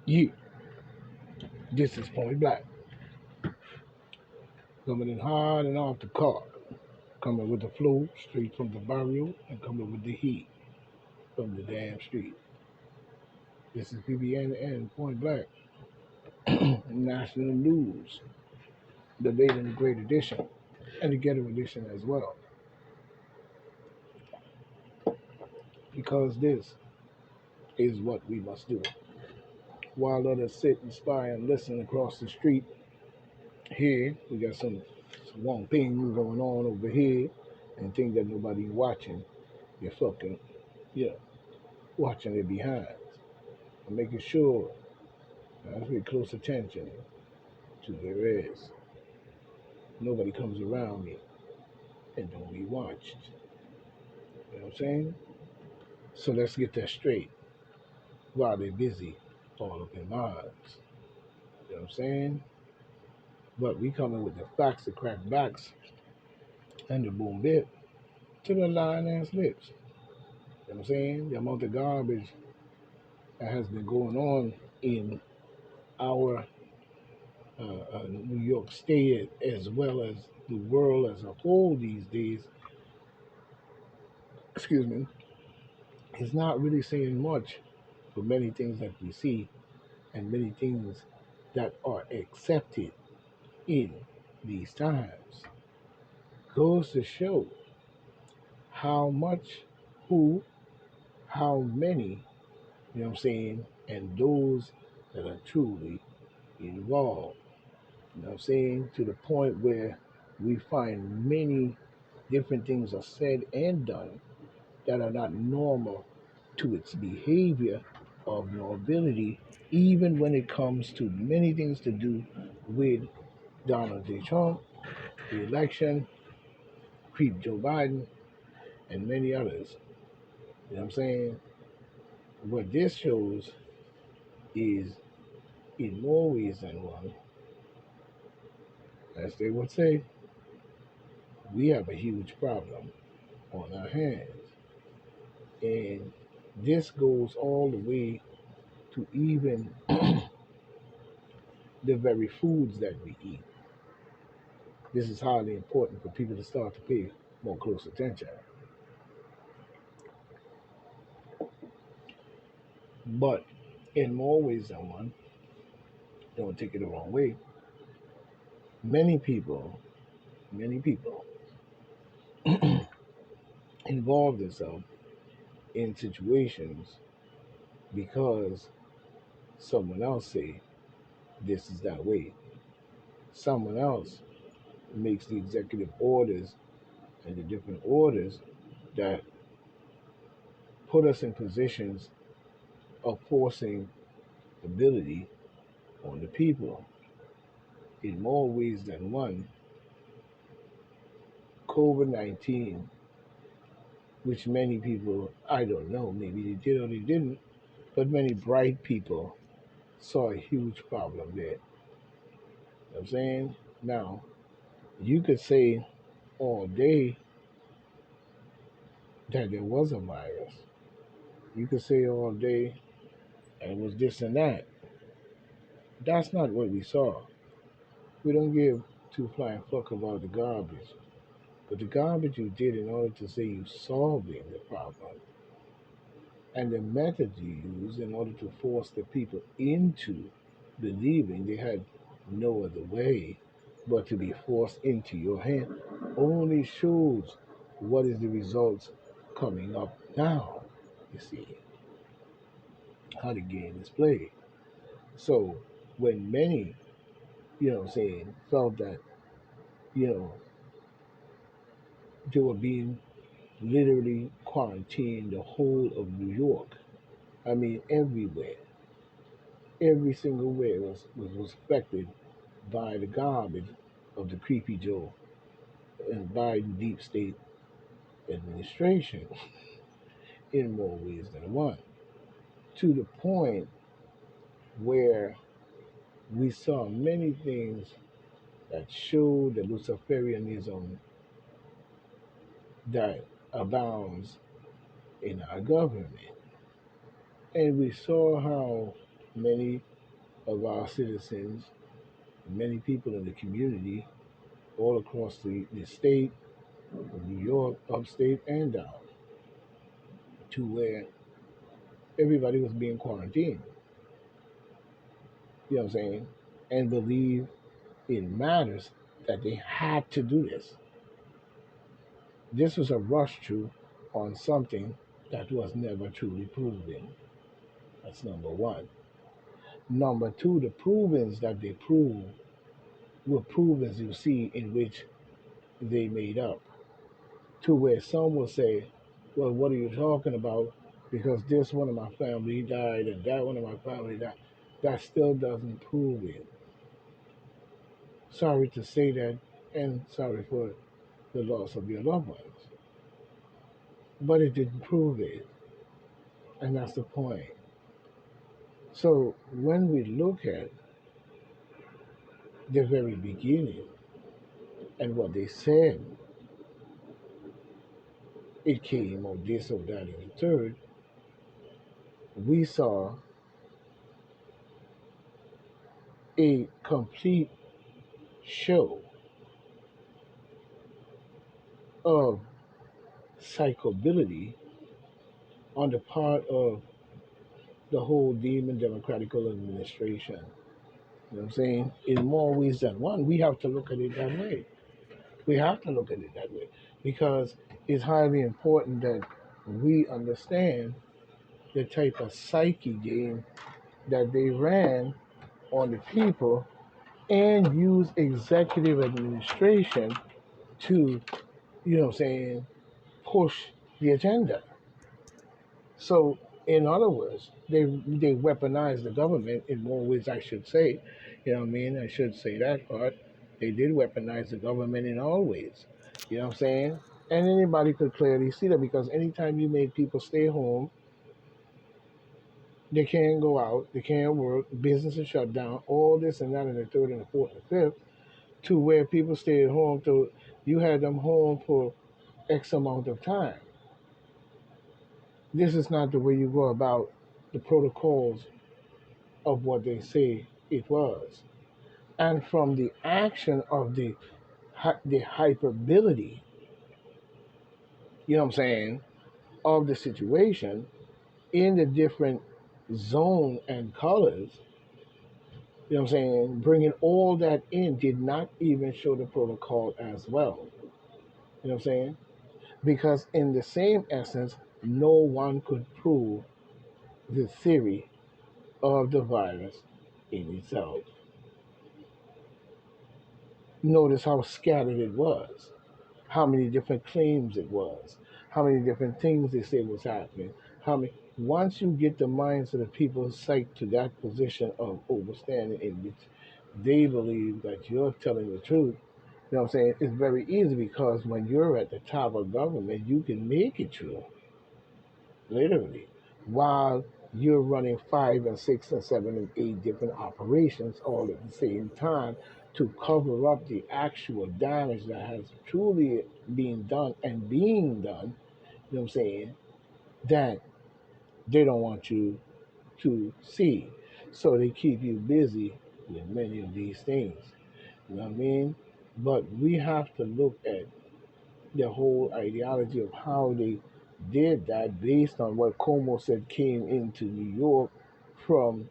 You, this is Point Black, coming in hard and off the cart, coming with the flow straight from the barrio and coming with the heat from the damn street. This is PBN and Point Black, national news, the late and the great edition, and the ghetto edition as well. Because this is what we must do. While others sit and spy and listen across the street, here we got some wrong things going on over here and think that nobody's watching. You're fucking, yeah, watching it behind. I'm making sure I pay close attention to there is. Nobody comes around me and don't be watched. You know what I'm saying? So let's get that straight while they're busy all up in minds. You know what I'm saying? But we coming with the facts, the crack backs, and the boom bit to the lying ass lips. You know what I'm saying? The amount of garbage that has been going on in our New York State as well as the world as a whole these days, excuse me, is not really saying much for many things that we see and many things that are accepted in these times. Goes to show how much, who, how many, you know what I'm saying, and those that are truly involved. You know what I'm saying? To the point where we find many different things are said and done that are not normal to its behavior of nobility, even when it comes to many things to do with Donald J. Trump, the election, Creep Joe Biden, and many others. You know what I'm saying? What this shows is, in more ways than one, as they would say, we have a huge problem on our hands. And this goes all the way to even the very foods that we eat. This is highly important for people to start to pay more close attention. But in more ways than one, don't take it the wrong way. Many people involve themselves in situations because someone else say this is that way. Someone else makes the executive orders and the different orders that put us in positions of forcing ability on the people. In more ways than one, COVID 19, which many people, I don't know, maybe they did or they didn't, but many bright people saw a huge problem there. You know what I'm saying? Now, you could say all day that there was a virus. You could say all day and it was this and that. That's not what we saw. We don't give two flying fuck about the garbage. But the garbage you did in order to say you solving the problem and the methods you used in order to force the people into believing they had no other way but to be forced into your hand only shows what is the results coming up now. You see how the game is played. So when many, you know what I'm saying, felt that, you know, they were being literally quarantined the whole of New York. I mean, everywhere. Every single way was affected by the garbage of the Creepy Joe and Biden deep state administration in more ways than one. To the point where we saw many things that showed the Luciferianism that abounds in our government. And we saw how many of our citizens, many people in the community, all across the state, from New York, upstate, and down, to where everybody was being quarantined. You know what I'm saying? And believe it matters that they had to do this. This was a rush to on something that was never truly proven. That's number one. Number two, the provings that they proved were provings you see in which they made up. To where some will say, well, what are you talking about? Because this one of my family died and that one of my family died. That still doesn't prove it. Sorry to say that, and sorry for the loss of your loved ones. But it didn't prove it, and that's the point. So when we look at the very beginning and what they said, it came or this or that and the third, we saw a complete show of psychability on the part of the whole demon democratical administration. You know what I'm saying? In more ways than one, we have to look at it that way. We have to look at it that way because it's highly important that we understand the type of psyche game that they ran on the people and use executive administration to, you know what I'm saying, push the agenda. So, in other words, they weaponize the government in more ways, I should say. You know what I mean? I should say that part. They did weaponize the government in all ways. You know what I'm saying? And anybody could clearly see that because anytime you make people stay home, they can't go out, they can't work, businesses shut down, all this and that, and the third and the fourth and the fifth, to where people stay at home. To you had them home for X amount of time. This is not the way you go about the protocols of what they say it was. And from the action of the hyperability, you know what I'm saying, of the situation in the different zone and colors, you know what I'm saying, bringing all that in did not even show the protocol as well. You know what I'm saying? Because in the same essence, no one could prove the theory of the virus in itself. Notice how scattered it was, how many different claims it was, how many different things they say was happening. How many once you get the minds of the people psyched to that position of overstanding in which they believe that you're telling the truth, you know what I'm saying? It's very easy because when you're at the top of government, you can make it true, literally, while you're running five and six and seven and eight different operations all at the same time to cover up the actual damage that has truly been done and being done, you know what I'm saying, that they don't want you to see. So they keep you busy with many of these things. You know what I mean? But we have to look at the whole ideology of how they did that based on what Como said came into New York from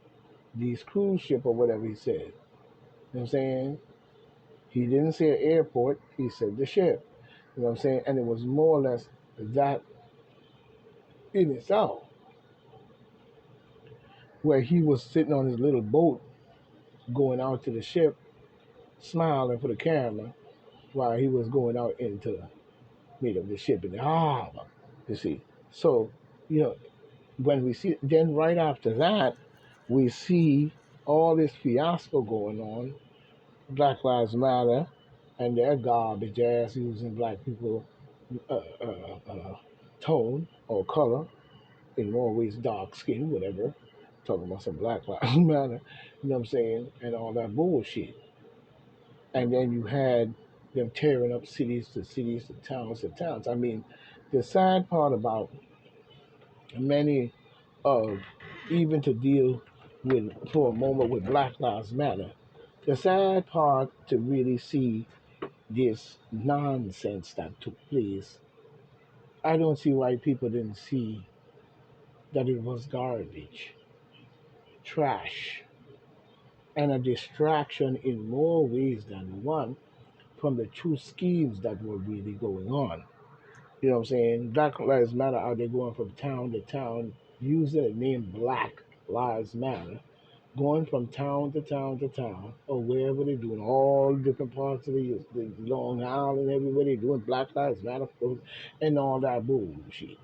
these cruise ship or whatever he said. You know what I'm saying? He didn't say airport, he said the ship. You know what I'm saying? And it was more or less that in itself, where he was sitting on his little boat going out to the ship, smiling for the camera while he was going out into meet up the ship in the harbor. You see. So, you know, when we see then right after that, we see all this fiasco going on, Black Lives Matter, and their garbage ass using black people tone or color, in more ways dark skin, whatever, talking about some Black Lives Matter, you know what I'm saying, and all that bullshit. And then you had them tearing up cities to towns to towns. I mean, the sad part about many of, even to deal for a moment with Black Lives Matter. The sad part to really see this nonsense that took place, I don't see why people didn't see that it was garbage, trash, and a distraction in more ways than one from the true schemes that were really going on. You know what I'm saying? Black Lives Matter out there going from town to town, using the name Black Lives Matter, going from town to town to town, or wherever they're doing, all different parts of the Long Island, everywhere they're doing Black Lives Matter, and all that bullshit.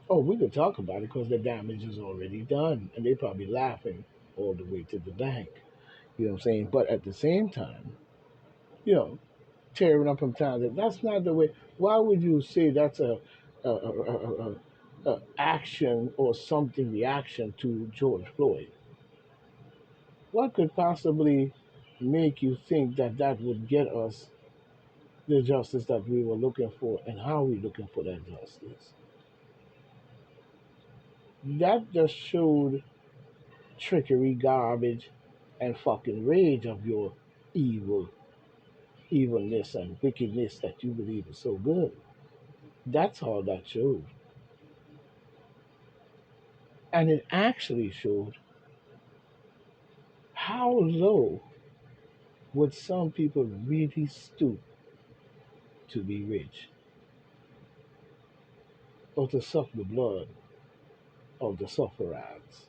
Oh, we could talk about it because the damage is already done, and they're probably laughing all the way to the bank. You know what I'm saying? But at the same time, you know, tearing up from town. That's not the way. Why would you say that's a action or something reaction to George Floyd? What could possibly make you think that that would get us the justice that we were looking for, and how are we looking for that justice? That just showed trickery, garbage, and fucking rage of your evil, evilness, and wickedness that you believe is so good. That's all that showed. And it actually showed how low would some people really stoop to be rich or to suck the blood of the sufferers,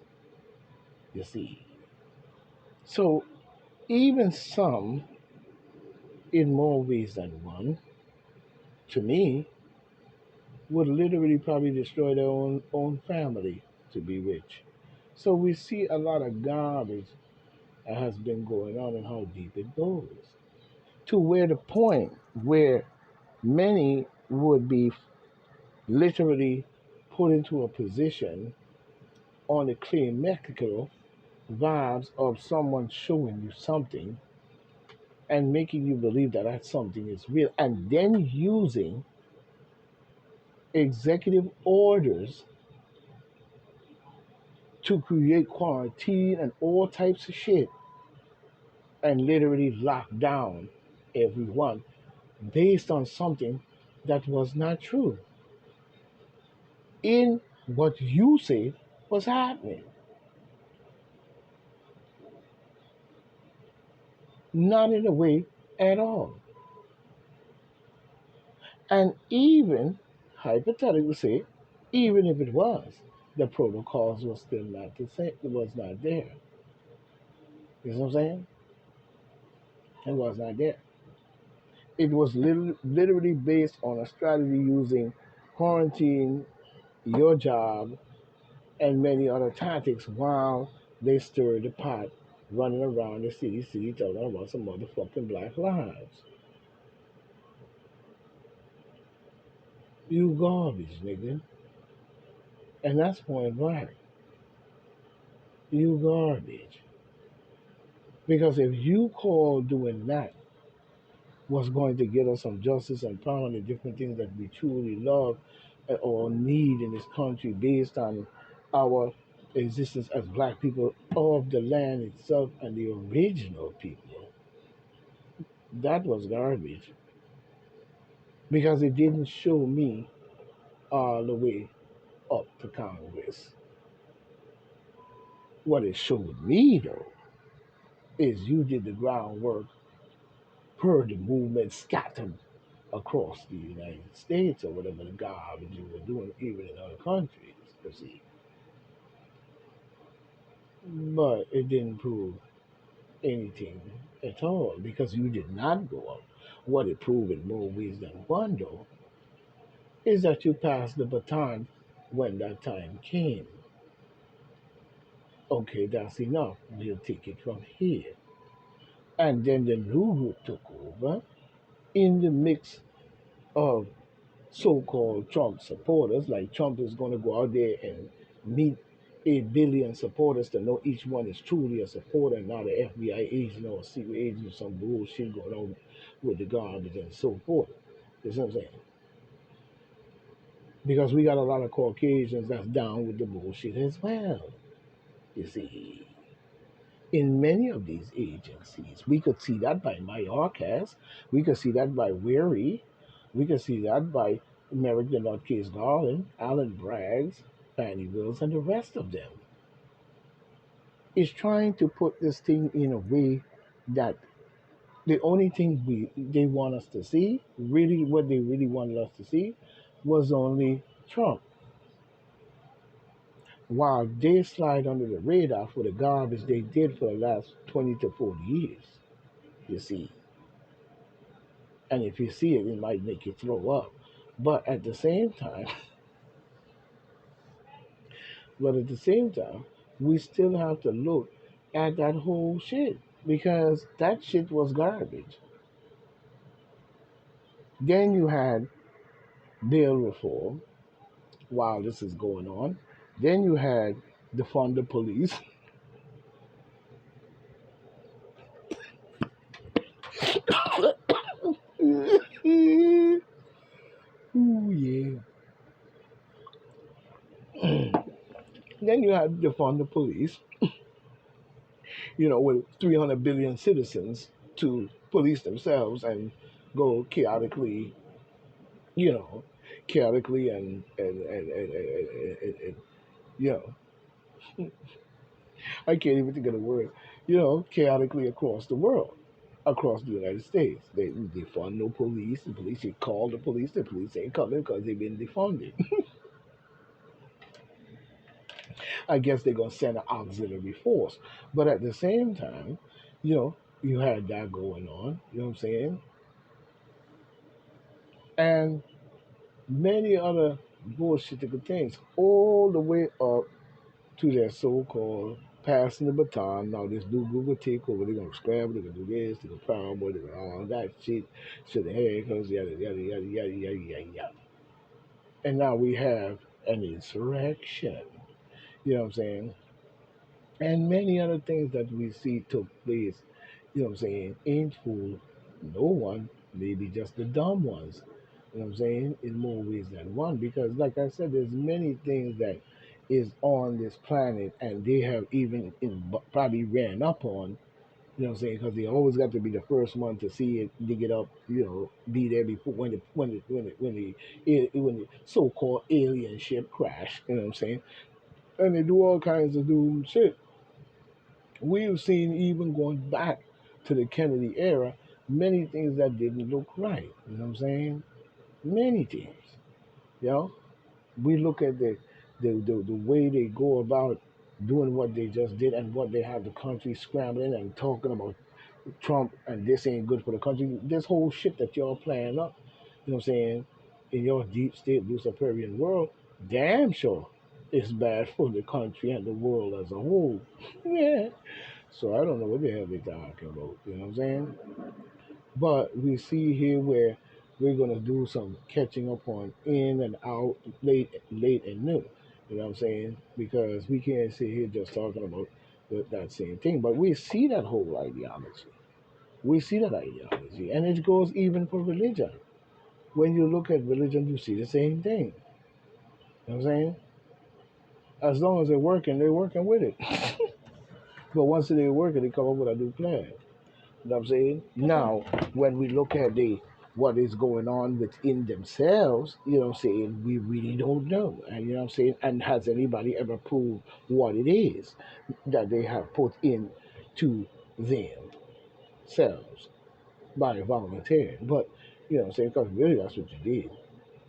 you see. So even some, in more ways than one, to me, would literally probably destroy their own family to be rich. So we see a lot of garbage that has been going on and how deep it goes. To where the point where many would be literally put into a position on the climactical vibes of someone showing you something and making you believe that that something is real, and then using executive orders to create quarantine and all types of shit and literally lock down everyone based on something that was not true in what you said was happening. Not in a way at all. And even, hypothetically say, even if it was, the protocols were still not the same. It was not there. You know what I'm saying? It was not there. It was literally based on a strategy using quarantine, your job, and many other tactics while they stirred the pot running around the city talking about some motherfucking black lives. You garbage, nigga. And that's point blank. You garbage. Because if you call doing that was going to get us some justice and power and the different things that we truly love or need in this country based on our existence as black people of the land itself and the original people, that was garbage. Because it didn't show me all the way up to Congress. What it showed me, though, is you did the groundwork per the movement scattered across the United States or whatever the garbage you were doing, even in other countries, you see. But it didn't prove anything at all because you did not go up. What it proved in more ways than one, though, is that you passed the baton when that time came. Okay, that's enough. We'll take it from here. And then the new group took over in the mix of so-called Trump supporters. Like Trump is going to go out there and meet 8 billion supporters to know each one is truly a supporter and not an FBI agent or a secret agent or some bullshit going on with the garbage and so forth. You see what I'm saying? Because we got a lot of Caucasians that's down with the bullshit as well. You see, in many of these agencies, we could see that by Mayorkas, we could see that by Weary, we could see that by Merrick the Nutcase Garland, Alan Braggs, Fannie Wills, and the rest of them. Is trying to put this thing in a way that the only thing they want us to see, really what they really wanted us to see, was only Trump. While they slide under the radar for the garbage they did for the last 20 to 40 years, you see. And if you see it, it might make you throw up. But at the same time, but at the same time, we still have to look at that whole shit because that shit was garbage. Then you had bail reform while this is going on. Then you had defund the police. Ooh, yeah. Then you had defund the police, with 300 billion citizens to police themselves and go chaotically, you know, chaotically and you know, I can't even think of the word, chaotically across the world, across the United States. They fund no police. The police, you call the police ain't coming because they've been defunded. I guess they're gonna send an auxiliary force. But at the same time, you had that going on, you know what I'm saying? And many other bullshit things, all the way up to their so-called passing the baton. Now this new group will take over. They're gonna scramble. They're gonna do this. They're gonna power more. They're gonna all that shit. So the hair comes yada yada yada yada yada yada yada. And now we have an insurrection. You know what I'm saying? And many other things that we see took place. You know what I'm saying? Ain't fool no one. Maybe just the dumb ones. You know what I'm saying? In more ways than one. Because like I said, there's many things that is on this planet and they have even probably ran up on, you know what I'm saying? Because they always got to be the first one to see it, dig it up, be there before when the so-called alien ship crash, you know what I'm saying? And they do all kinds of doom shit. We've seen even going back to the Kennedy era, many things that didn't look right, you know what I'm saying? Many things, you know? We look at the way they go about doing what they just did and what they have the country scrambling and talking about Trump and this ain't good for the country. This whole shit that y'all playing up, you know what I'm saying, in your deep state Luciferian world, damn sure it's bad for the country and the world as a whole. Yeah. So I don't know what the hell they're talking about, you know what I'm saying? But we see here where we're gonna do some catching up on in and out, late and new. You know what I'm saying? Because we can't sit here just talking about that same thing. But we see that whole ideology. We see that ideology, and it goes even for religion. When you look at religion, you see the same thing. You know what I'm saying? As long as they're working with it. But once they're working, they come up with a new plan. You know what I'm saying? Now, when we look at the what is going on within themselves, you know what I'm saying, we really don't know. And you know what I'm saying? And has anybody ever proved what it is that they have put in to themselves by volunteering? But you know what I'm saying? Because really that's what you did.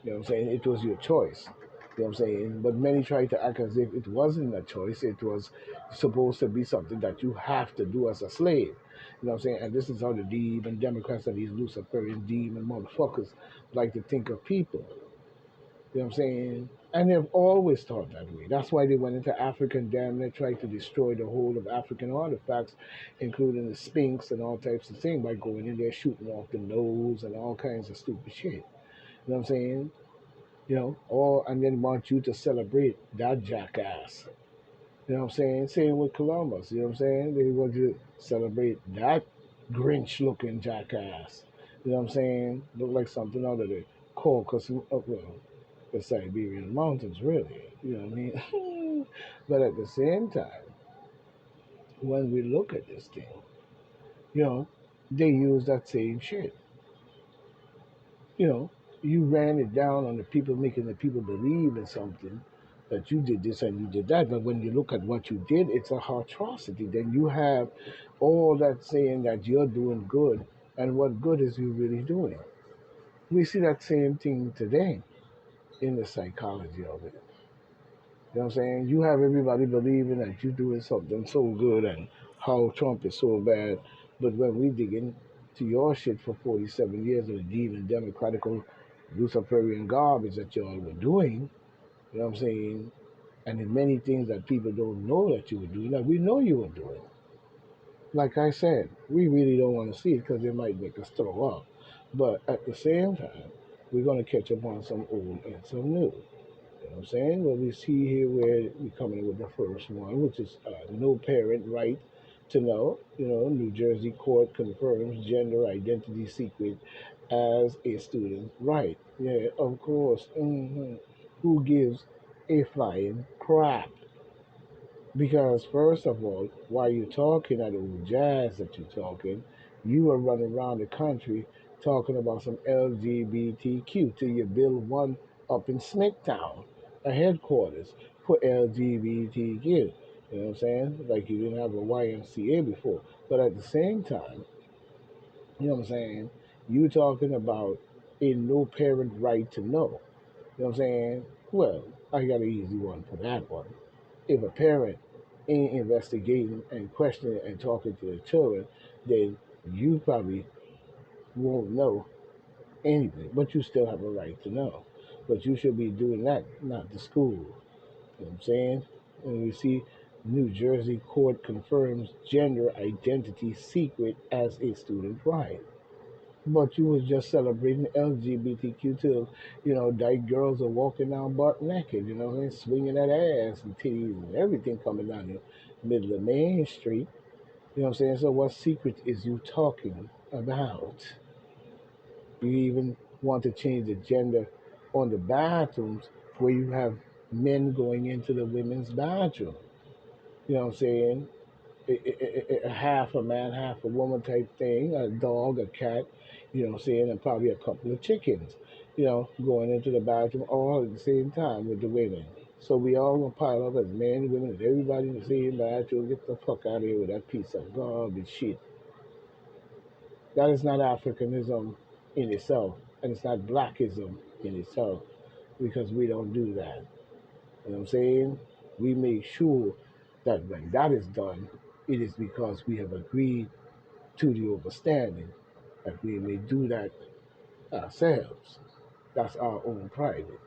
You know what I'm saying? It was your choice. You know what I'm saying? But many try to act as if it wasn't a choice. It was supposed to be something that you have to do as a slave. You know what I'm saying? And this is how the demon Democrats and these Luciferian demon motherfuckers like to think of people. You know what I'm saying? And they've always thought that way. That's why they went into Africa and damn near tried to destroy the whole of African artifacts, including the Sphinx and all types of things by going in there shooting off the nose and all kinds of stupid shit. You know what I'm saying? Or and then want you to celebrate that jackass. You know what I'm saying? Same with Columbus. You know what I'm saying? They want you to celebrate that Grinch looking jackass. You know what I'm saying? Look like something out of the Caucasus, the Siberian mountains, really. You know what I mean? But at the same time, when we look at this thing, you know, they use that same shit. You know, you ran it down on the people, making the people believe in something that you did this and you did that. But when you look at what you did, it's a atrocity. Then you have all that saying that you're doing good, and what good is you really doing? We see that same thing today in the psychology of it. You know what I'm saying? You have everybody believing that you're doing something so good and how Trump is so bad. But when we dig into your shit for 47 years of the demon, democratical, Luciferian garbage that y'all were doing, you know what I'm saying? And in many things that people don't know that you were doing, that we know you were doing. Like I said, we really don't want to see it because it might make us throw up. But at the same time, we're going to catch up on some old and some new. You know what I'm saying? Well, we see here where we come in with the first one, which is no parent right to know. You know, New Jersey court confirms gender identity secret as a student right. Yeah, of course. Who gives a flying crap? Because first of all, while you're talking that old jazz that you're talking, you are running around the country talking about some LGBTQ till you build one up in Smithtown, a headquarters for LGBTQ. You know what I'm saying? Like you didn't have a YMCA before. But at the same time, you know what I'm saying? You talking about a no parent right to know. You know what I'm saying? Well, I got an easy one for that one. If a parent ain't investigating and questioning and talking to the children, then you probably won't know anything, but you still have a right to know. But you should be doing that, not the school. You know what I'm saying? And we see New Jersey court confirms gender identity secret as a student right. But you was just celebrating LGBTQ till, you know, dyke girls are walking down butt naked, you know, and swinging that ass and titties and everything coming down the middle of Main Street. You know what I'm saying? So what secret is you talking about? You even want to change the gender on the bathrooms where you have men going into the women's bathroom. You know what I'm saying? A half a man, half a woman type thing, a dog, a cat, you know what I'm saying, and probably a couple of chickens, you know, going into the bathroom all at the same time with the women. So we all gonna pile up as men, women, and everybody in the same bathroom. Get the fuck out of here with that piece of garbage shit. That is not Africanism in itself, and it's not blackism in itself, because we don't do that. You know what I'm saying? We make sure that when that is done, it is because we have agreed to the understanding that we may do that ourselves. That's our own private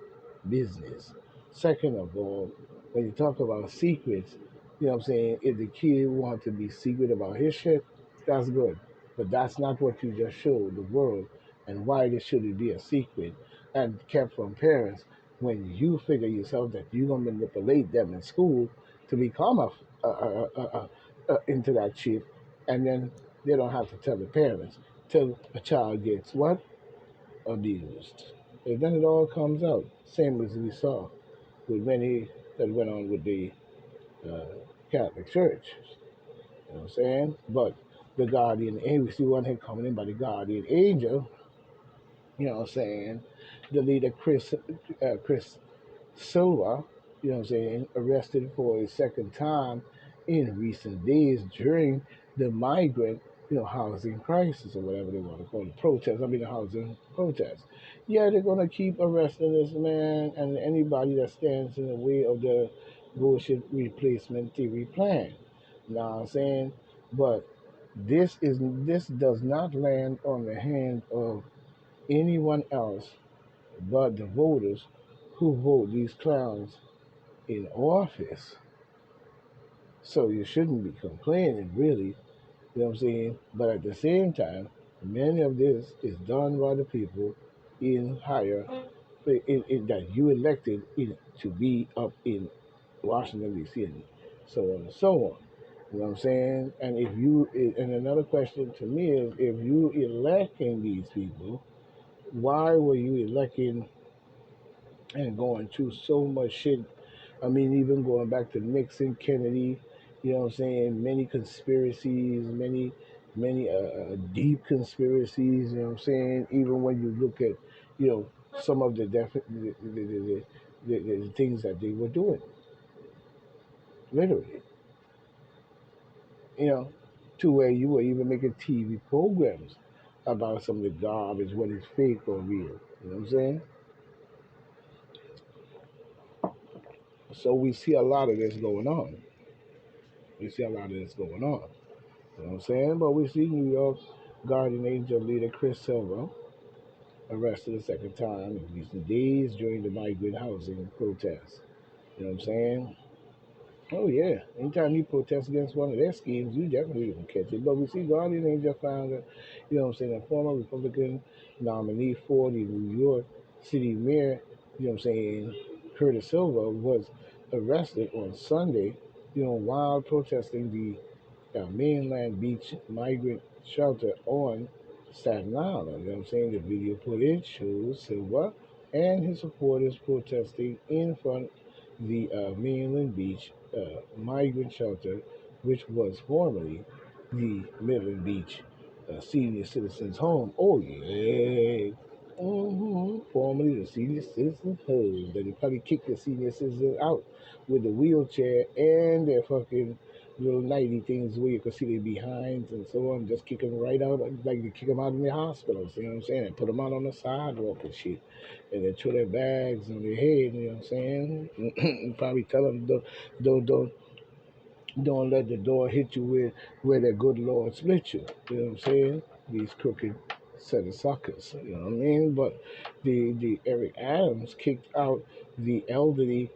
business. Second of all, when you talk about secrets, you know what I'm saying? If the kid want to be secret about his shit, that's good. But that's not what you just showed the world, and why this should it be a secret and kept from parents when you figure yourself that you're gonna manipulate them in school to become into that shit, and then they don't have to tell the parents till a child gets what? Abused. And then it all comes out. Same as we saw with many that went on with the uh, Catholic Church. You know what I'm saying? But the guardian angel, we see one here coming in by the guardian angel, you know what I'm saying? The leader, Chris Silva, you know what I'm saying, arrested for a second time in recent days during the migrant, you know, housing crisis or whatever they want to call it, protest. I mean, the housing protest. Yeah, they're gonna keep arresting this man and anybody that stands in the way of the bullshit replacement theory plan. You know what I'm saying? But this does not land on the hand of anyone else but the voters who vote these clowns in office. So you shouldn't be complaining, really. You know what I'm saying? But at the same time, many of this is done by the people in higher, that you elected to be up in Washington, D.C., and so on and so on. You know what I'm saying? And another question to me is, if you electing these people, why were you electing and going through so much shit? I mean, even going back to Nixon, Kennedy, You know what I'm saying? Many conspiracies, many deep conspiracies. You know what I'm saying? Even when you look at, you know, some of the things that they were doing, literally, you know, to where you were even making TV programs about some of the garbage, what is fake or real. You know what I'm saying? So we see a lot of this going on. We see a lot of this going on. You know what I'm saying? But we see New York Guardian Angel leader Chris Silver arrested a second time in recent days during the migrant housing protests. You know what I'm saying? Oh yeah. Anytime you protest against one of their schemes, you definitely can catch it. But we see Guardian Angel found that, you know what I'm saying, a former Republican nominee for the New York City mayor, you know what I'm saying, Curtis Silva was arrested on Sunday, you know, while protesting the mainland beach migrant shelter on Staten Island. You know what I'm saying? The video footage shows Silva and his supporters protesting in front the mainland beach migrant shelter, which was formerly the Midland Beach Senior Citizens Home. Oh yeah. Formerly the Senior Citizens Home. They probably kicked the senior citizens out with the wheelchair and their fucking little nighty things where you can see their behinds and so on, just kick them right out, like they kick them out in the hospitals, you know what I'm saying? And put them out on the sidewalk and shit. And then throw their bags on their head, you know what I'm saying? And probably tell them, don't, don't let the door hit you where the good Lord split you. You know what I'm saying? These crooked set of suckers. You know what I mean? But the Eric Adams kicked out the elderly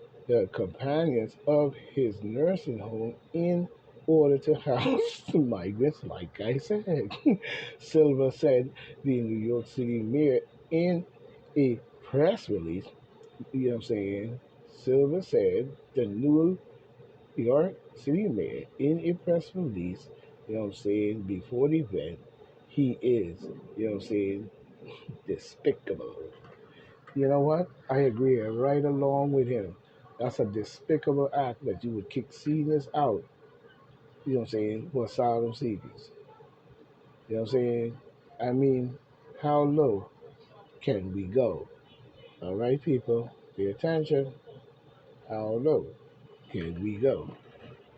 companions of his nursing home in order to house the migrants, like I said. Silva said the New York City mayor in a press release, you know what I'm saying? Silva said the New York City Mayor in a press release, you know what I'm saying, before the event, he is, you know what I'm saying, despicable. You know what? I agree right along with him. That's a despicable act that you would kick seniors out, you know what I'm saying, for asylum seekers. You know what I'm saying? I mean, how low can we go? All right, people, pay attention. How low can we go?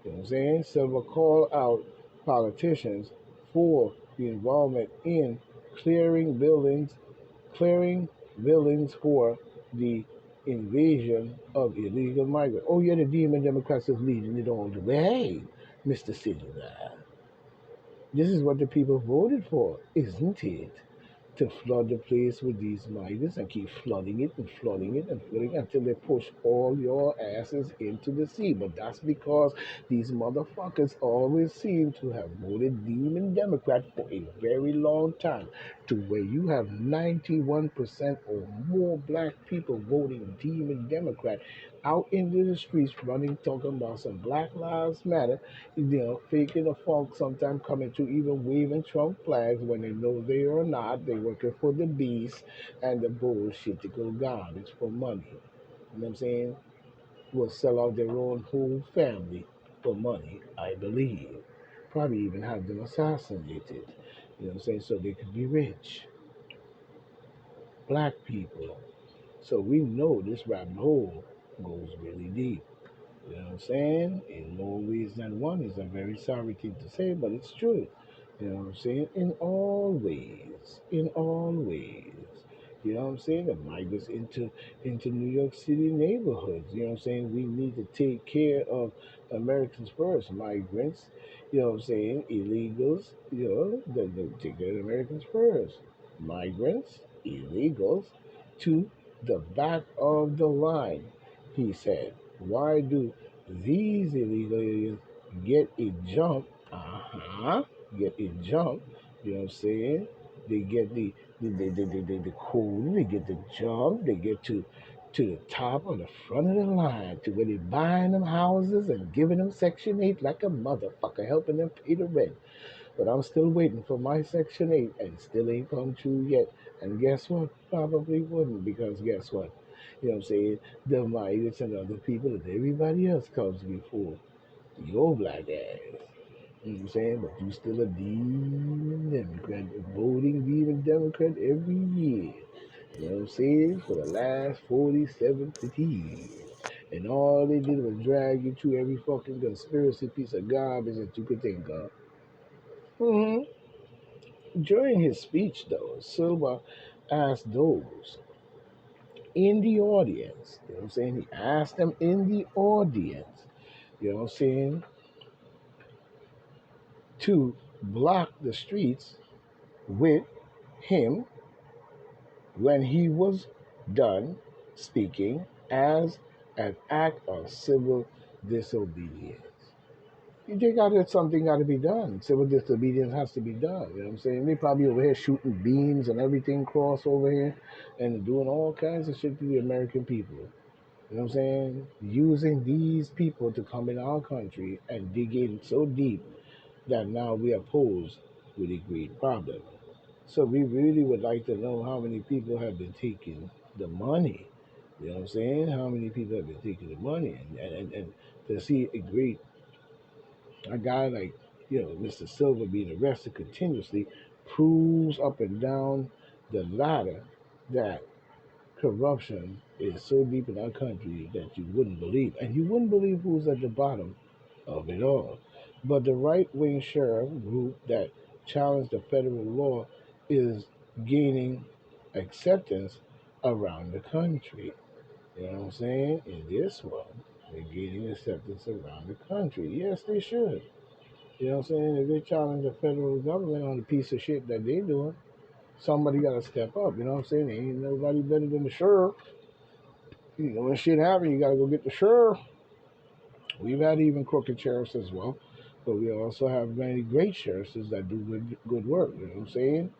You know what I'm saying? Silva called out politicians for the involvement in clearing buildings, clearing buildings for the invasion of illegal migrants. Oh yeah, the demon Democrats is leading it all the way. Hey, Mr. Silva, this is what the people voted for, isn't it? To flood the place with these migrants and keep flooding it and flooding it and flooding it until they push all your asses into the sea. But that's because these motherfuckers always seem to have voted Demon Democrat for a very long time, to where you have 91% or more black people voting Demon Democrat out into the streets running, talking about some Black Lives Matter, you know, faking a funk, sometimes coming to even waving Trump flags when they know they are not. They working for the beast and the bullshittical garbage for money. You know what I'm saying? Will sell out their own whole family for money, I believe. Probably even have them assassinated. You know what I'm saying? So they could be rich. Black people. So we know this rabbit hole goes really deep. You know what I'm saying? In more ways than one is a very sorry thing to say, but it's true. You know what I'm saying? In all ways. In all ways. You know what I'm saying? The migrants into New York City neighborhoods. You know what I'm saying? We need to take care of Americans first. Migrants, you know what I'm saying? Illegals, you know, they take care of Americans first. Migrants, illegals, to the back of the line, he said. Why do these illegal aliens get a jump? Get a jump. You know what I'm saying? They get the code, they get the jump, they get to the top or the front of the line to where they buying them houses and giving them Section 8 like a motherfucker, helping them pay the rent. But I'm still waiting for my Section 8 and it still ain't come true yet. And guess what? Probably wouldn't, because guess what? You know what I'm saying? The migrants and other people that everybody else comes before. Your black ass. You know what I'm saying? But you still a demon Democrat, voting demon Democrat every year. You know what I'm saying? For the last 47, 50 years. And all they did was drag you through every fucking conspiracy piece of garbage that you could think of. hmm During his speech, though, Silva asked those in the audience, you know what I'm saying? He asked them in the audience, you know what I'm saying, to block the streets with him when he was done speaking as an act of civil disobedience. They got something got to be done. Civil disobedience has to be done. You know what I'm saying? They probably over here shooting beams and everything cross over here and doing all kinds of shit to the American people. You know what I'm saying? Using these people to come in our country and dig in so deep that now we are posed with a great problem. So we really would like to know how many people have been taking the money. You know what I'm saying? How many people have been taking the money and to see a guy like, Mr. Silver being arrested continuously proves up and down the ladder that corruption is so deep in our country that you wouldn't believe. And you wouldn't believe who's at the bottom of it all. But the right wing sheriff group that challenged the federal law is gaining acceptance around the country. You know what I'm saying? In this one, they're gaining acceptance around the country. Yes, they should. You know what I'm saying? If they challenge the federal government on the piece of shit that they doing, somebody got to step up. You know what I'm saying? Ain't nobody better than the sheriff. When shit happen, you got to go get the sheriff. We've had even crooked sheriffs as well, but we also have many great sheriffs that do good work. You know what I'm saying?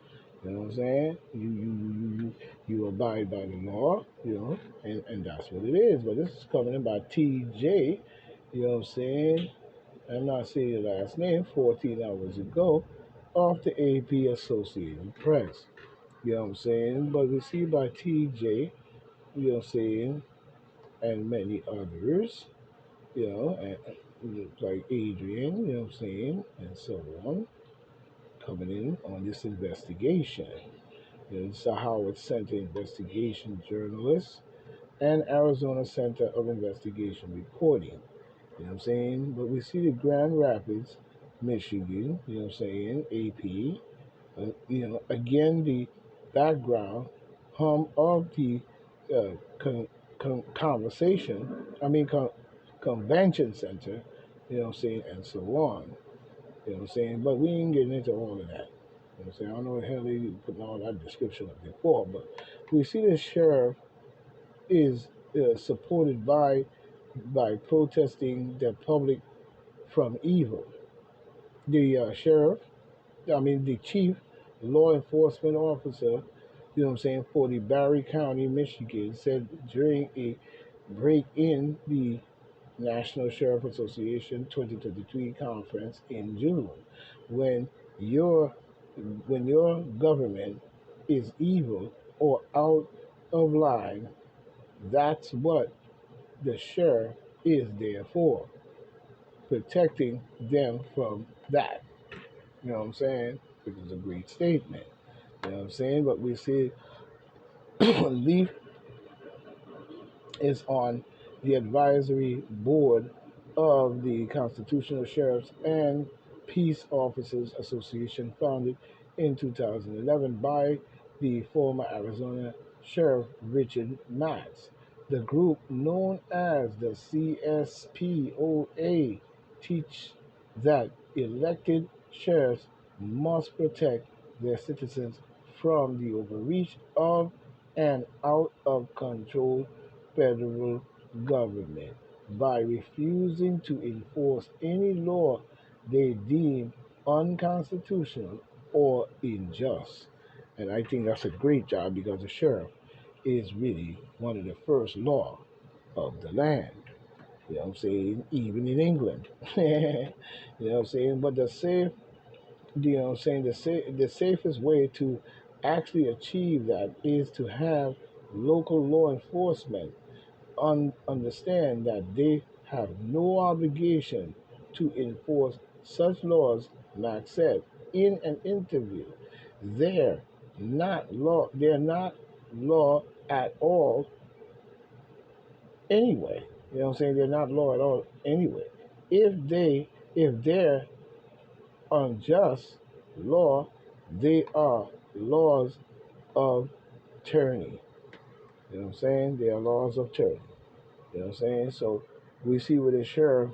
You know what I'm saying? You abide by the law, and that's what it is. But this is coming in by TJ, you know what I'm saying? I'm not saying the last name, 14 hours ago, off the AP Associated Press. You know what I'm saying? But we see by TJ, you know what I'm saying, and many others, like Adrian, you know what I'm saying, and so on, coming in on this investigation. It's a Howard Center investigation journalist and Arizona Center of Investigation reporting. You know what I'm saying? But we see the Grand Rapids, Michigan, you know what I'm saying, AP, again, the background of the uh, conversation, I mean, convention center, you know what I'm saying, and so on. You know what I'm saying? But we ain't getting into all of that. You know what I'm saying? I don't know what the hell they putting all that description up there for, but we see the sheriff is supported by protesting the public from evil. The sheriff, I mean, the chief law enforcement officer, you know what I'm saying, for the Barry County, Michigan, said during a break in the National Sheriff Association 2023 conference in June, when your when your government is evil or out of line, that's what the sheriff is there for, protecting them from that. You know what I'm saying? Which is a great statement. You know what I'm saying? But we see Leaf is on the advisory board of the Constitutional Sheriffs and Peace Officers Association, founded in 2011 by the former Arizona Sheriff Richard Matz. The group, known as the CSPOA, teach that elected sheriffs must protect their citizens from the overreach of an out of control federal government by refusing to enforce any law they deem unconstitutional or unjust. And I think that's a great job because the sheriff is really one of the first law of the land. You know what I'm saying? Even in England. You know what I'm saying? But you know what I'm saying, the safest way to actually achieve that is to have local law enforcement understand that they have no obligation to enforce such laws, Max said in an interview. They're they're not law at all anyway. You know what I'm saying? They're not law at all anyway. If they're unjust law, they are laws of tyranny. You know what I'm saying? They are laws of tyranny. You know what I'm saying? So we see where the sheriff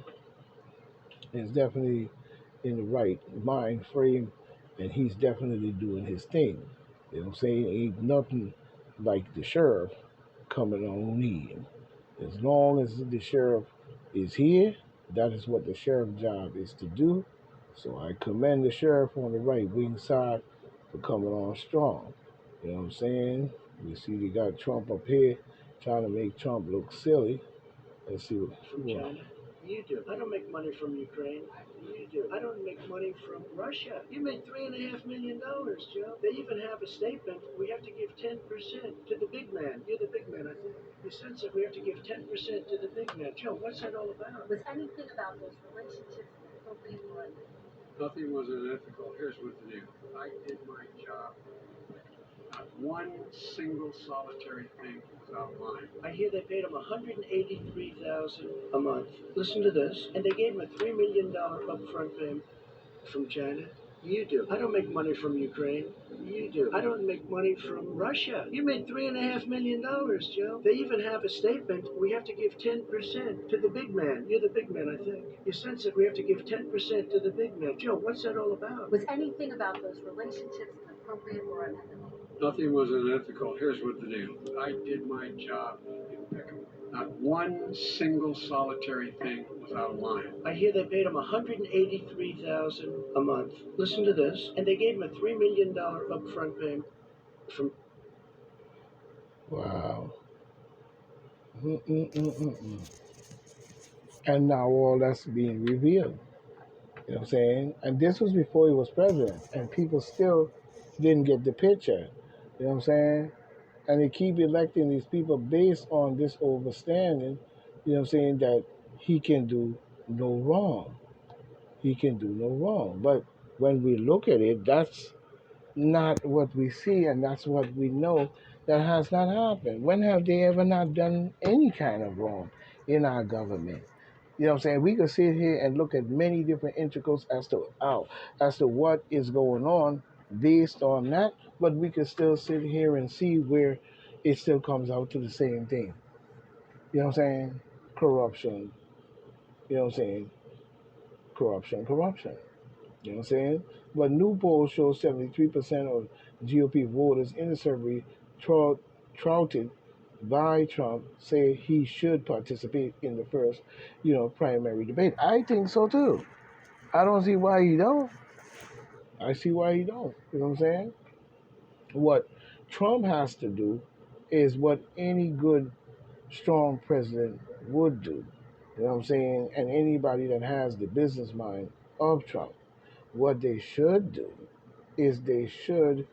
is definitely in the right mind frame, and he's definitely doing his thing. You know what I'm saying? Ain't nothing like the sheriff coming on in. As long as the sheriff is here, that is what the sheriff's job is to do. So I commend the sheriff on the right wing side for coming on strong. You know what I'm saying? We see they got Trump up here trying to make Trump look silly. Let's see what. From China? You do. I don't make money from Ukraine. You do. I don't make money from Russia. You made $3.5 million, Joe. They even have a statement. We have to give 10% to the big man. You're the big man, I think. You said that we have to give 10% to the big man. Joe, what's that all about? Was anything about those relationships appropriate or unethical? Nothing was unethical. Here's what to do. I did my job. Not one single solitary thing was out of line. I hear they paid him $183,000 a month. Listen to this. And they gave him a $3 million upfront payment. From China? You do. I don't make money from Ukraine. You do. I don't make money from Russia. You made $3.5 million, Joe. They even have a statement. We have to give 10% to the big man. You're the big man, I think. You said that we have to give 10% to the big man. Joe, what's that all about? Was anything about those relationships appropriate or unethical? Nothing was unethical. Here's what to do. I did my job impeccably. Not one single solitary thing was out of line. I hear they paid him $183,000 a month. Listen to this. And they gave him a $3 million upfront payment from. Wow. Mm-mm-mm-mm-mm. And now all that's being revealed. You know what I'm saying? And this was before he was president, and people still didn't get the picture. You know what I'm saying? And they keep electing these people based on this overstanding, you know what I'm saying, that he can do no wrong. He can do no wrong. But when we look at it, that's not what we see, and that's what we know that has not happened. When have they ever not done any kind of wrong in our government? You know what I'm saying? We could sit here and look at many different intricacies as to what is going on based on that, but we could still sit here and see where it still comes out to the same thing. You know what I'm saying? Corruption. You know what I'm saying? Corruption. You know what I'm saying? But new polls show 73% of GOP voters in the survey touted by Trump say he should participate in the first, primary debate. I think so too. I don't see why he don't. I see why he don't. You know what I'm saying? What Trump has to do is what any good, strong president would do. You know what I'm saying? And anybody that has the business mind of Trump. What they should do is they should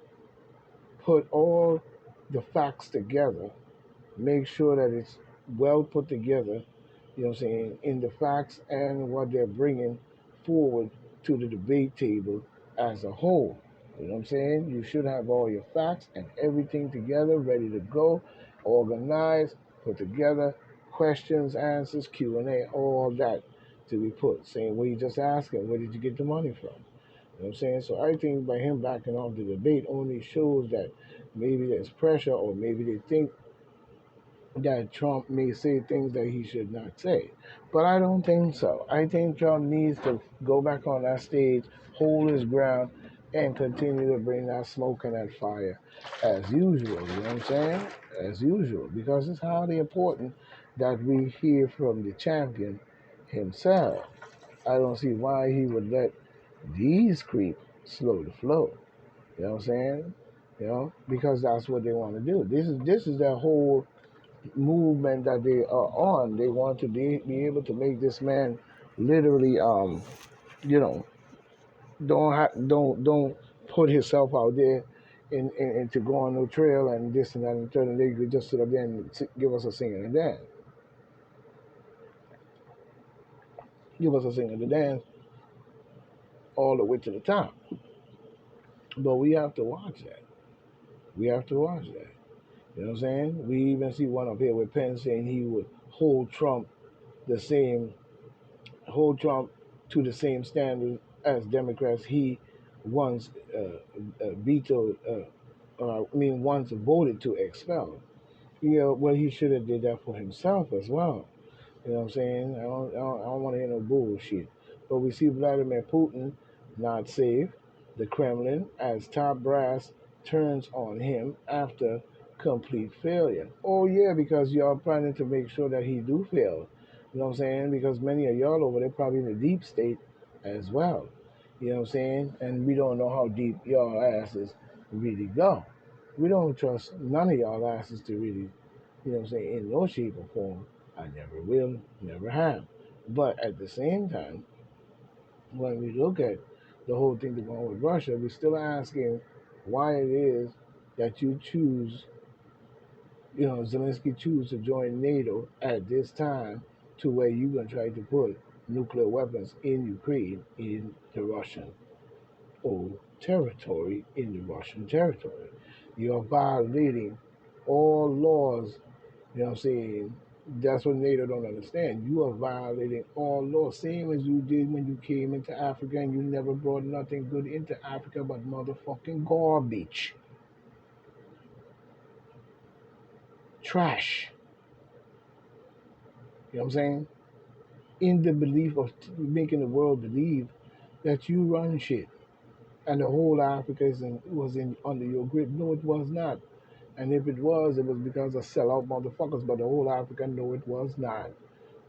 put all the facts together, make sure that it's well put together, you know what I'm saying, in the facts and what they're bringing forward to the debate table as a whole. You know what I'm saying? You should have all your facts and everything together, ready to go, organized, put together, questions, answers, Q&A, all that to be put. Saying, well, you just asking, where did you get the money from? You know what I'm saying? So I think by him backing off the debate only shows that maybe there's pressure, or maybe they think that Trump may say things that he should not say. But I don't think so. I think Trump needs to go back on that stage, hold his ground, and continue to bring that smoke and that fire as usual. You know what I'm saying? As usual. Because it's highly important that we hear from the champion himself. I don't see why he would let these creeps slow the flow. You know what I'm saying? Because that's what they want to do. This is their whole movement that they are on. They want to be able to make this man literally you know don't put himself out there and to go on no trail and this and that and third, and they could just sit up there and give us a singing and dance. give us a singer to dance all the way to the top. But we have to watch that. We have to watch that. You know what I'm saying? We even see one up here with Pence saying he would hold Trump the same, hold Trump to the same standard as Democrats he once vetoed, once voted to expel. Well, he should have did that for himself as well. You know what I'm saying? I don't want to hear no bullshit. But we see Vladimir Putin not safe. The Kremlin, as top brass, turns on him after complete failure. Oh yeah, because y'all planning to make sure that he do fail. You know what I'm saying? Because many of y'all over there probably in the deep state as well. You know what I'm saying? And we don't know how deep y'all asses really go. We don't trust none of y'all asses to really, you know what I'm saying, in no shape or form. I never will, never have. But at the same time, when we look at the whole thing going on with Russia, we're still asking why it is that you choose, Zelensky choose to join NATO at this time to where you're going to try to put nuclear weapons in Ukraine, in the Russian old territory, in the Russian territory. You're violating all laws, you know what I'm saying? That's what NATO don't understand. You are violating all laws, same as you did when you came into Africa and you never brought nothing good into Africa but motherfucking garbage. Trash. You know what I'm saying? In the belief of making the world believe that you run shit and the whole Africa was in under your grip. No, it was not. And if it was because of sellout motherfuckers, but the whole Africa, no, it was not.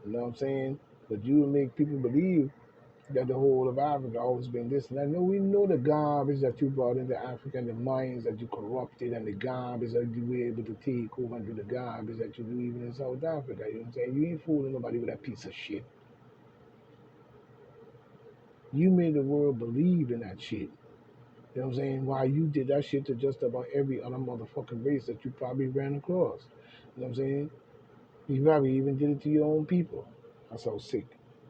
You know what I'm saying? But you make people believe that the whole of Africa always been this and that. No, we know the garbage that you brought into Africa and the minds that you corrupted and the garbage that you were able to take over and do the garbage that you do even in South Africa. You know what I'm saying? You ain't fooling nobody with that piece of shit. You made the world believe in that shit. You know what I'm saying? Why you did that shit to just about every other motherfucking race that you probably ran across. You know what I'm saying? You probably even did it to your own people. That's how sick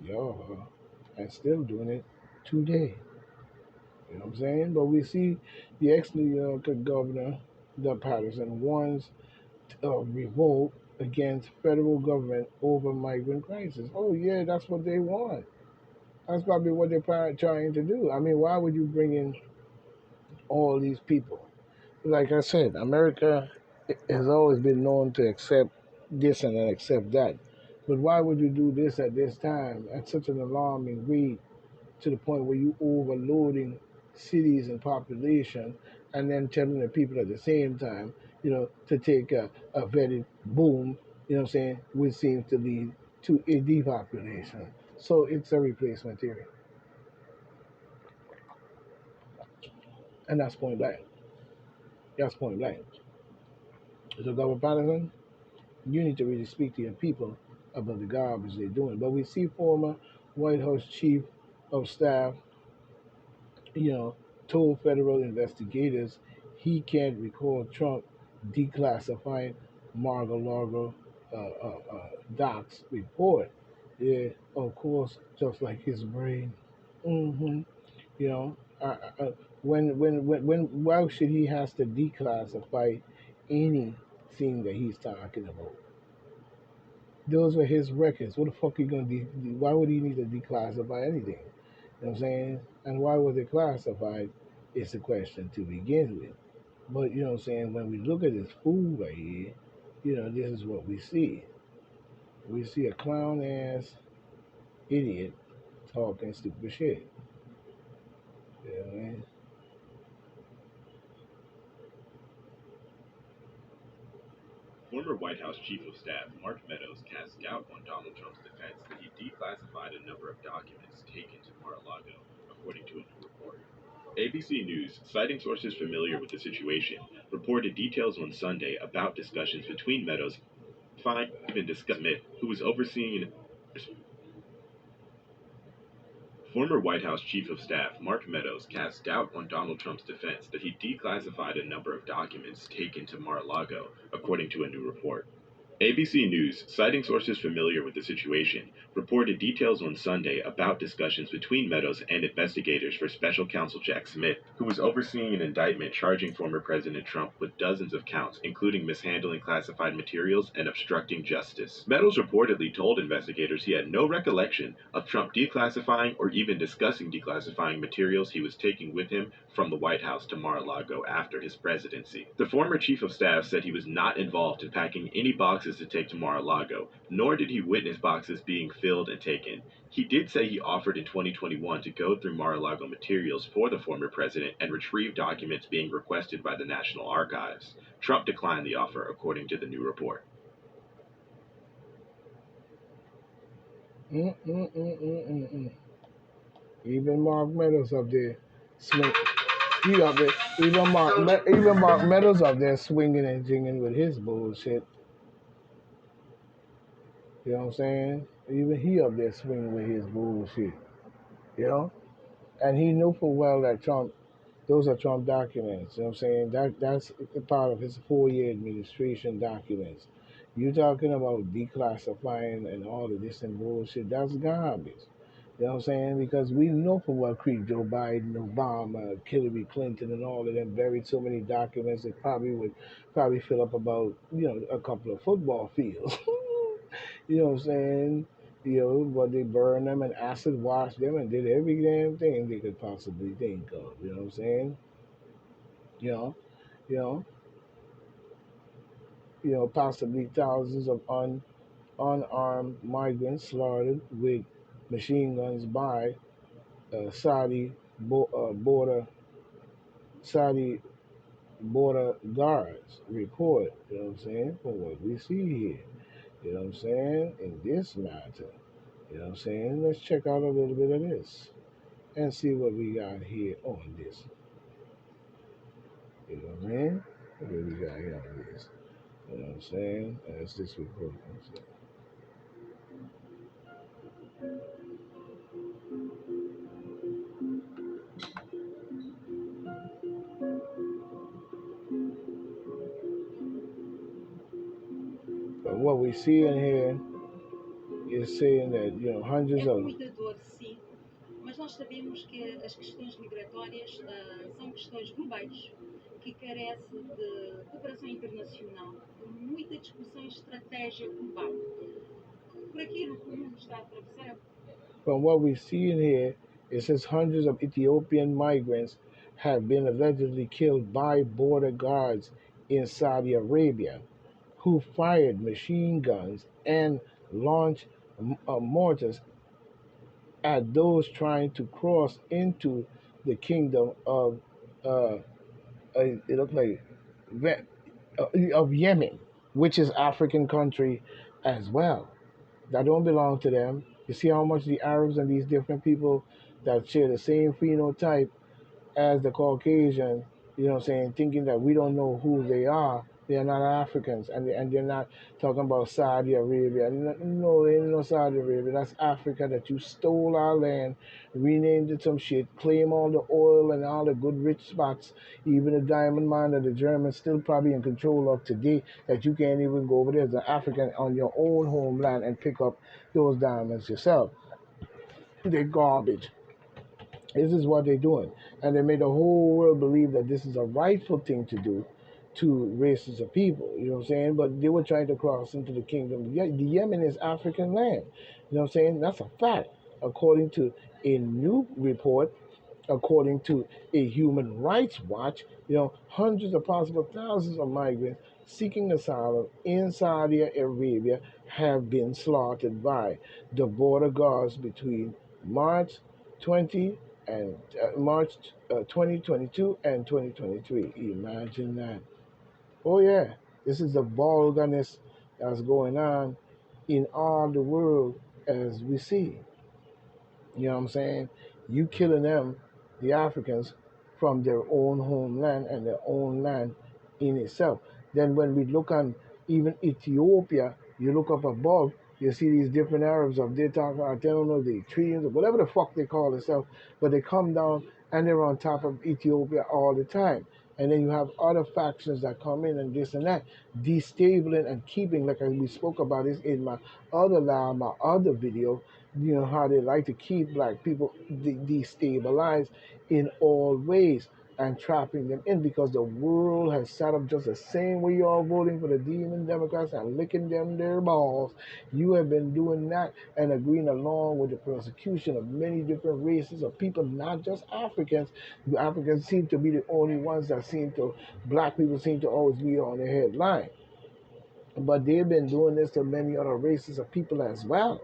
y'all are. And still doing it today. You know what I'm saying? But we see the ex-New York governor, Doug Patterson, warns of revolt against federal government over migrant crisis. Oh yeah, that's what they want. That's probably what they're trying to do. I mean, why would you bring in all these people? Like I said, America has always been known to accept this and then accept that. But why would you do this at this time at such an alarming rate to the point where you overloading cities and population and then telling the people at the same time, to take a vetted boom, you know what I'm saying, which seems to lead to a depopulation. So it's a replacement theory. And that's point blank. That's point blank. So Governor Patterson, you need to really speak to your people about the garbage they're doing. But we see former White House Chief of Staff, you know, told federal investigators he can't recall Trump declassifying Mar-a-Lago docs report. Yeah, of course, just like his brain. hmm You know, why should he has to declassify anything that he's talking about? Those were his records. What the fuck are you gonna why would he need to declassify anything? You know what I'm saying? And why was it classified is the question to begin with. But you know what I'm saying, when we look at this fool right here, this is what we see. We see a clown ass idiot talking stupid shit. You know what I mean? Former White House Chief of Staff Mark Meadows cast doubt on Donald Trump's defense that he declassified a number of documents taken to Mar-a-Lago, according to a new report. ABC News, citing sources familiar with the situation, reported details on Sunday about discussions between Meadows and Smith, who was overseeing Former White House Chief of Staff Mark Meadows cast doubt on Donald Trump's defense that he declassified a number of documents taken to Mar-a-Lago, according to a new report. ABC News, citing sources familiar with the situation, reported details on Sunday about discussions between Meadows and investigators for Special Counsel Jack Smith, who was overseeing an indictment charging former President Trump with dozens of counts, including mishandling classified materials and obstructing justice. Meadows reportedly told investigators he had no recollection of Trump declassifying or even discussing declassifying materials he was taking with him from the White House to Mar-a-Lago after his presidency. The former chief of staff said he was not involved in packing any boxes to take to Mar-a-Lago, nor did he witness boxes being filled and taken. He did say he offered in 2021 to go through Mar-a-Lago materials for the former president and retrieve documents being requested by the National Archives. Trump declined the offer, according to the new report. Even Mark Meadows up there swing. He up there. Even Mark Meadows up there swinging and jinging with his bullshit. You know what I'm saying? Even he up there swinging with his bullshit. You know? And he knew full well that Trump, those are Trump documents. You know what I'm saying? That's a part of his 4-year administration documents. You talking about declassifying and all of this and bullshit, that's garbage. You know what I'm saying? Because we know from what creep Joe Biden, Obama, Hillary Clinton, and all of them buried so many documents that would fill up about, a couple of football fields. You know what I'm saying? But they burned them and acid washed them and did every damn thing they could possibly think of. You know what I'm saying? You know, you know, possibly thousands of unarmed migrants slaughtered with machine guns by Saudi border guards report. You know what I'm saying? From what we see here. You know what I'm saying? In this matter. You know what I'm saying? Let's check out a little bit of this and see what we got here on this. You know what I mean? What do we got here on this? You know what I'm saying? That's this report. But what we see in here is saying that, hundreds of Cuidador, sim, mas nós sabemos que as questões migratórias são questões globais, que carecem de cooperação internacional, de muita discussão e estratégia global. Por aquilo que o mundo está a atravessar. From what we see in here, it says hundreds of Ethiopian migrants have been allegedly killed by border guards in Saudi Arabia, who fired machine guns and launched mortars at those trying to cross into the kingdom of it looks like of Yemen, which is African country as well. That don't belong to them. You see how much the Arabs and these different people that share the same phenotype as the Caucasian, thinking that we don't know who they are. They are not Africans, and they're not talking about Saudi Arabia. No, they ain't no Saudi Arabia. That's Africa that you stole our land, renamed it some shit, claim all the oil and all the good rich spots, even the diamond mine that the Germans still probably in control of today, that you can't even go over there as an African on your own homeland and pick up those diamonds yourself. They're garbage. This is what they're doing. And they made the whole world believe that this is a rightful thing to do to races of people. You know what I'm saying? But they were trying to cross into the kingdom. The Yemen is African land. You know what I'm saying? That's a fact. According to a new report, according to a Human Rights Watch, hundreds of possible thousands of migrants seeking asylum in Saudi Arabia have been slaughtered by the border guards between March 20 and March 2022 and 2023. Imagine that. Oh yeah, this is the vulgarness that's going on in all the world as we see. You know what I'm saying? You killing them, the Africans, from their own homeland and their own land in itself. Then when we look on even Ethiopia, you look up above, you see these different Arabs up there talking about, I don't know, the trees or whatever the fuck they call themselves, but they come down and they're on top of Ethiopia all the time. And then you have other factions that come in and this and that, destabling and keeping, like we spoke about this in my my other video, how they like to keep black people destabilized in all ways and trapping them in because the world has set up just the same way you are voting for the demon Democrats and licking them their balls. You have been doing that and agreeing along with the persecution of many different races of people, not just Africans. The Africans seem to be the only ones that black people seem to always be on the headline. But they've been doing this to many other races of people as well.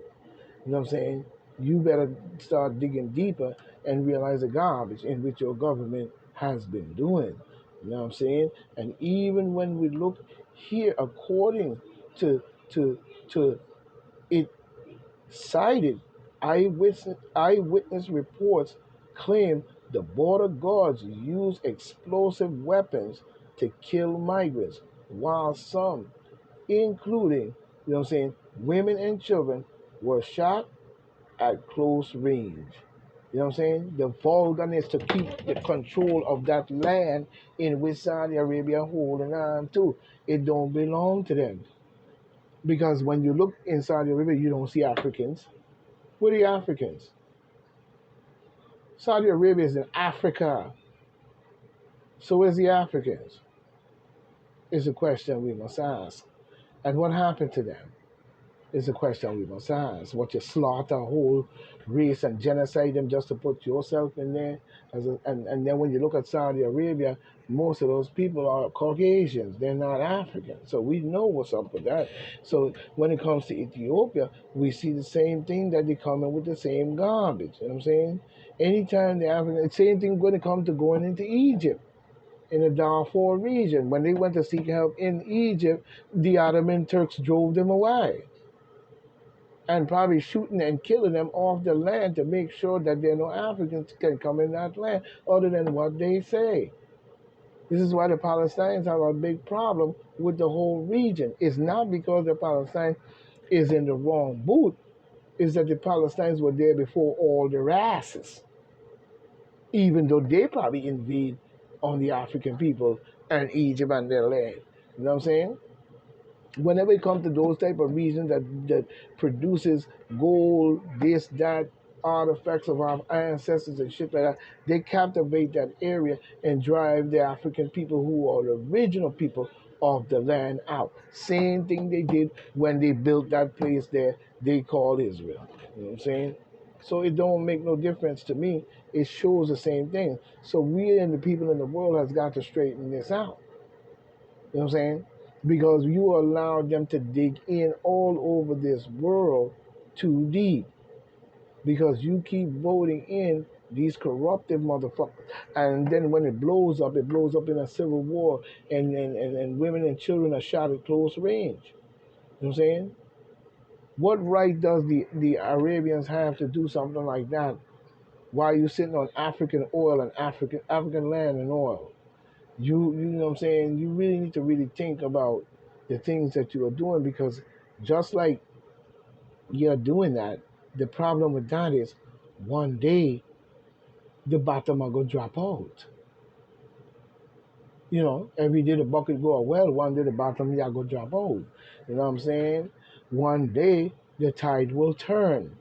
You know what I'm saying? You better start digging deeper and realize the garbage in which your government has been doing. You know what I'm saying? And even when we look here, according to to to it cited, eyewitness reports claim the border guards use explosive weapons to kill migrants, while some, including, women and children, were shot at close range. You know what I'm saying? The vulgarness to keep the control of that land in which Saudi Arabia holding on to. It don't belong to them. Because when you look in Saudi Arabia, you don't see Africans. Where are the Africans? Saudi Arabia is in Africa. So where's the Africans? Is a question we must ask. And what happened to them? Is a question we must ask. What, you slaughter a whole race and genocide them just to put yourself in there? And then when you look at Saudi Arabia, most of those people are Caucasians. They're not Africans. So we know what's up with that. So when it comes to Ethiopia, we see the same thing, that they come in with the same garbage. You know what I'm saying? Anytime the African, same thing when it comes to going into Egypt. In the Darfur region, when they went to seek help in Egypt, the Ottoman Turks drove them away and probably shooting and killing them off the land to make sure that there are no Africans can come in that land other than what they say. This is why the Palestinians have a big problem with the whole region. It's not because the Palestine is in the wrong boot. It's that the Palestinians were there before all their asses, even though they probably invade on the African people and Egypt and their land. You know what I'm saying? Whenever it comes to those type of regions that produces gold, this, that, artifacts of our ancestors and shit like that, they captivate that area and drive the African people who are the original people of the land out. Same thing they did when they built that place there they call Israel. You know what I'm saying? So it don't make no difference to me. It shows the same thing. So we and the people in the world has got to straighten this out. You know what I'm saying? Because you allow them to dig in all over this world too deep. Because you keep voting in these corruptive motherfuckers. And then when it blows up in a civil war, and women and children are shot at close range. You know what I'm saying? What right does the Arabians have to do something like that while you're sitting on African oil and African land and oil? You know what I'm saying? You really need to really think about the things that you are doing, because just like you're doing that, the problem with that is one day the bottom are going to drop out. You know, every day the bucket go well, one day the bottom are going to drop out. You know what I'm saying? One day the tide will turn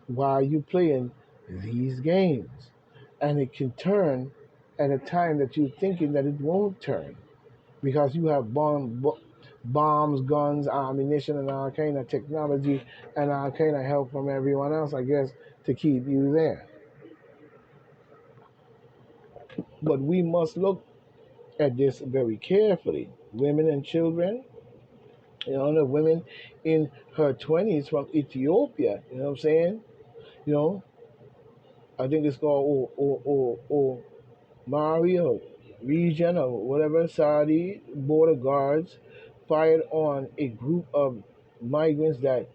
while you're playing these games. And it can turn at a time that you're thinking that it won't turn, because you have bombs, guns, ammunition, and all kind of technology and all kind of help from everyone else, I guess, to keep you there. But we must look at this very carefully. Women and children, the women in her 20s from Ethiopia, you know what I'm saying? I think it's called Mario region or whatever, Saudi border guards fired on a group of migrants that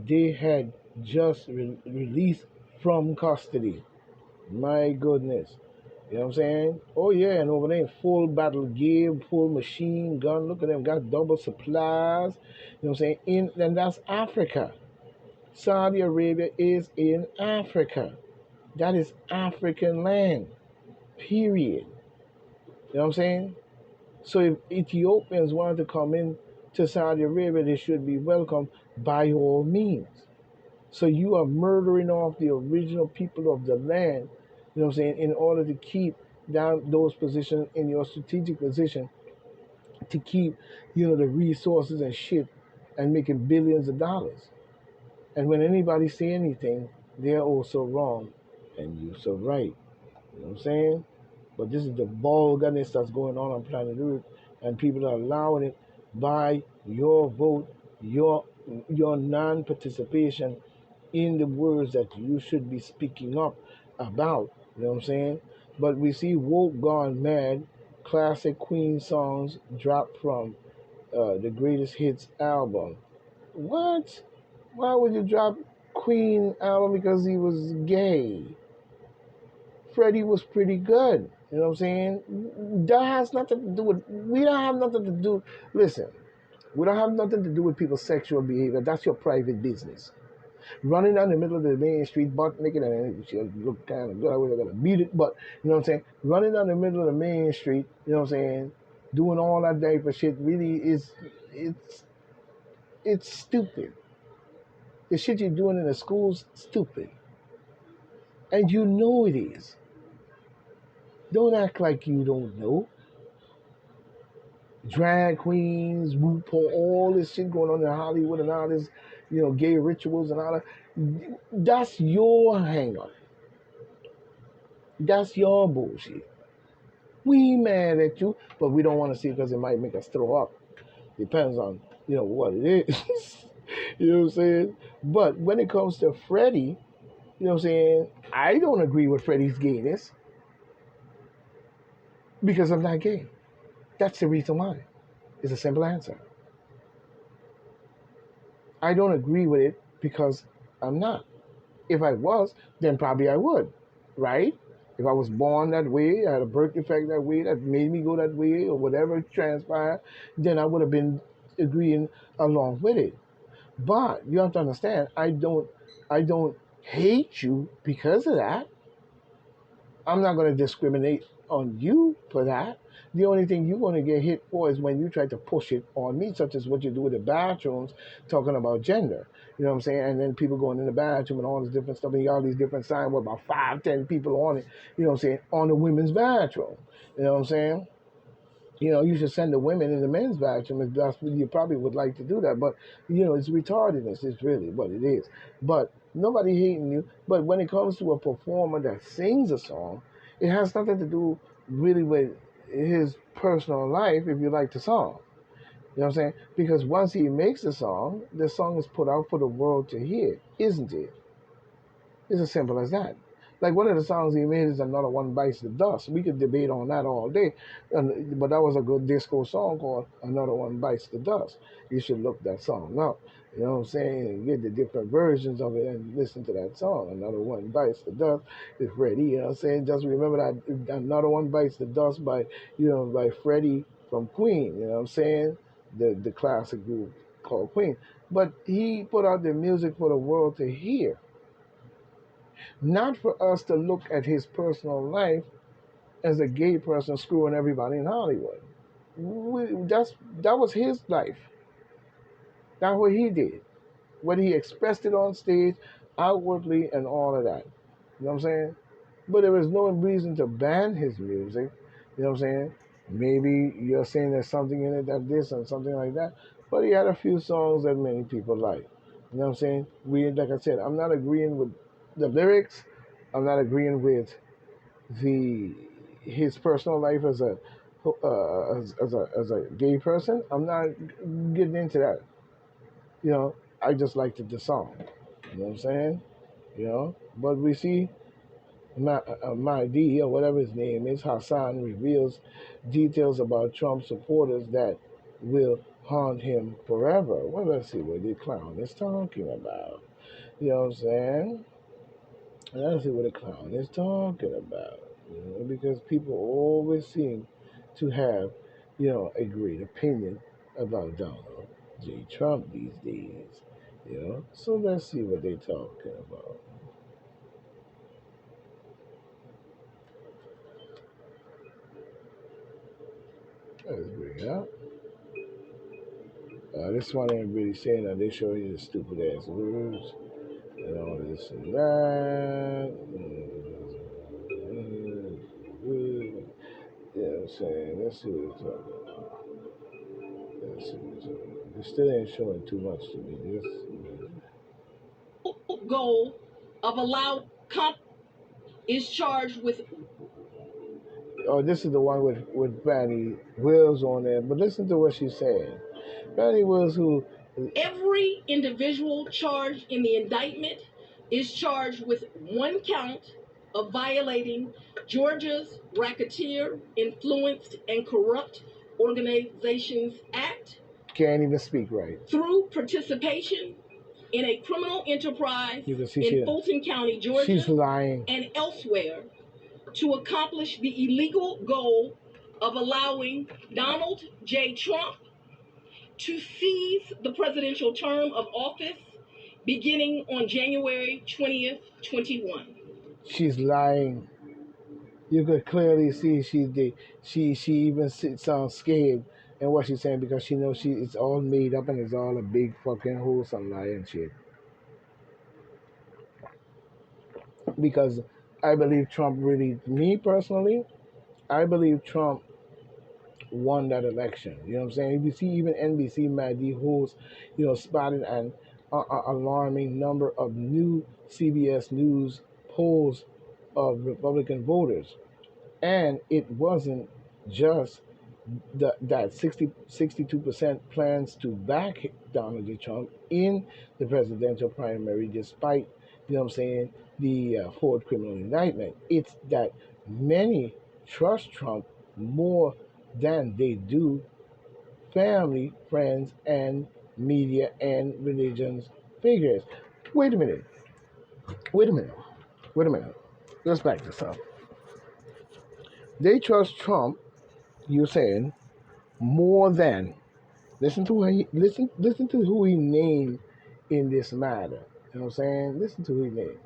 they had just released from custody. My goodness. You know what I'm saying? Oh yeah, and over there, full battle gear, full machine gun. Look at them, got double supplies. You know what I'm saying? And that's Africa. Saudi Arabia is in Africa. That is African land. Period. You know what I'm saying? So if Ethiopians wanted to come in to Saudi Arabia, they should be welcome by all means. So you are murdering off the original people of the land, you know what I'm saying, in order to keep down those positions in your strategic position, to keep, the resources and shit and making billions of dollars. And when anybody say anything, they're also wrong and you so right. You know what I'm saying? But this is the vulgarness that's going on planet Earth, and people are allowing it by your vote, your your non-participation in the words that you should be speaking up about. You know what I'm saying? But we see woke gone mad, classic Queen songs dropped from the greatest hits album. What? Why would you drop Queen album because he was gay? Freddie was pretty good. You know what I'm saying? That has nothing to do with. We don't have nothing to do. Listen, we don't have nothing to do with people's sexual behavior. That's your private business. Running down the middle of the main street, butt naked, and she look kind of good. I was gonna beat it, but you know what I'm saying? Running down the middle of the main street, you know what I'm saying? Doing all that diaper shit really is it's stupid. The shit you're doing in the schools, stupid, and you know it is. Don't act like you don't know. Drag queens, RuPaul, all this shit going on in Hollywood and all this, gay rituals and all that. That's your hang up. That's your bullshit. We mad at you, but we don't want to see it because it might make us throw up. Depends on, what it is. You know what I'm saying? But when it comes to Freddie, you know what I'm saying? I don't agree with Freddie's gayness because I'm not gay. That's the reason why. It's a simple answer. I don't agree with it because I'm not. If I was, then probably I would, right? If I was born that way, I had a birth defect that way, that made me go that way, or whatever transpired, then I would have been agreeing along with it. But you have to understand, I don't hate you because of that. I'm not going to discriminate on you for that. The only thing you're going to get hit for is when you try to push it on me, such as what you do with the bathrooms, talking about gender. You know what I'm saying? And then people going in the bathroom and all this different stuff, and you got all these different signs with about 5, 10 people on it, you know what I'm saying, on the women's bathroom. You know what I'm saying? You should send the women in the men's bathroom if that's what you probably would like to do that. But, it's retardedness. It's really what it is. But nobody hating you. But when it comes to a performer that sings a song, it has nothing to do really with his personal life if you like the song. You know what I'm saying? Because once he makes the song is put out for the world to hear, isn't it? It's as simple as that. Like one of the songs he made is Another One Bites the Dust. We could debate on that all day. But that was a good disco song called Another One Bites the Dust. You should look that song up. You know what I'm saying? And get the different versions of it and listen to that song. Another One Bites the Dust is Freddie. You know what I'm saying? Just remember that Another One Bites the Dust by Freddie from Queen. You know what I'm saying? The classic group called Queen. But he put out the music for the world to hear. Not for us to look at his personal life as a gay person screwing everybody in Hollywood. That was his life. That's what he did. When he expressed it on stage, outwardly, and all of that. You know what I'm saying? But there was no reason to ban his music. You know what I'm saying? Maybe you're saying there's something in it that this and something like that. But he had a few songs that many people like. You know what I'm saying? Like I said, I'm not agreeing with the lyrics. I'm not agreeing with the his personal life as a gay person. I'm not getting into that. I just liked the song. You know what I'm saying? But we see Mahdi, or whatever his name is, Hassan, reveals details about Trump supporters that will haunt him forever. Well, let's see what the clown is talking about. You know what I'm saying? Let's see what the clown is talking about. Because people always seem to have, a great opinion about Donald J. Trump these days. So let's see what they're talking about. Let's bring it up. This one ain't really saying that. They showing you the stupid ass words and all this and that. Yeah, I'm saying. Let's see what it's talking about. Let's see what it's talking about. It still ain't showing too much to me. Goal of allowed comp is charged with. Oh, this is the one with Brandy Wills on there. But listen to what she's saying. Brandy Wills, who every individual charged in the indictment is charged with one count of violating Georgia's Racketeer, Influenced, and Corrupt Organizations Act. Can't even speak right. Through participation in a criminal enterprise in Fulton County, Georgia, she's lying, and elsewhere to accomplish the illegal goal of allowing Donald J. Trump to seize the presidential term of office beginning on January 20th, 21. She's lying. You could clearly see she even sounds scared in what she's saying because she knows it's all made up and it's all a big fucking wholesome lie and shit. Because I believe Trump me personally, I believe Trump won that election. You know what I'm saying? You see, even NBC mad the host, spotted an alarming number of new CBS News polls of Republican voters, and it wasn't just that 62% plans to back Donald J. Trump in the presidential primary, despite the Ford criminal indictment. It's that many trust Trump more than they do family, friends, and media and religions figures. Wait a minute. Let's back this up. They trust Trump, you're saying, more than listen to who he named in this matter. You know what I'm saying? Listen to who he named.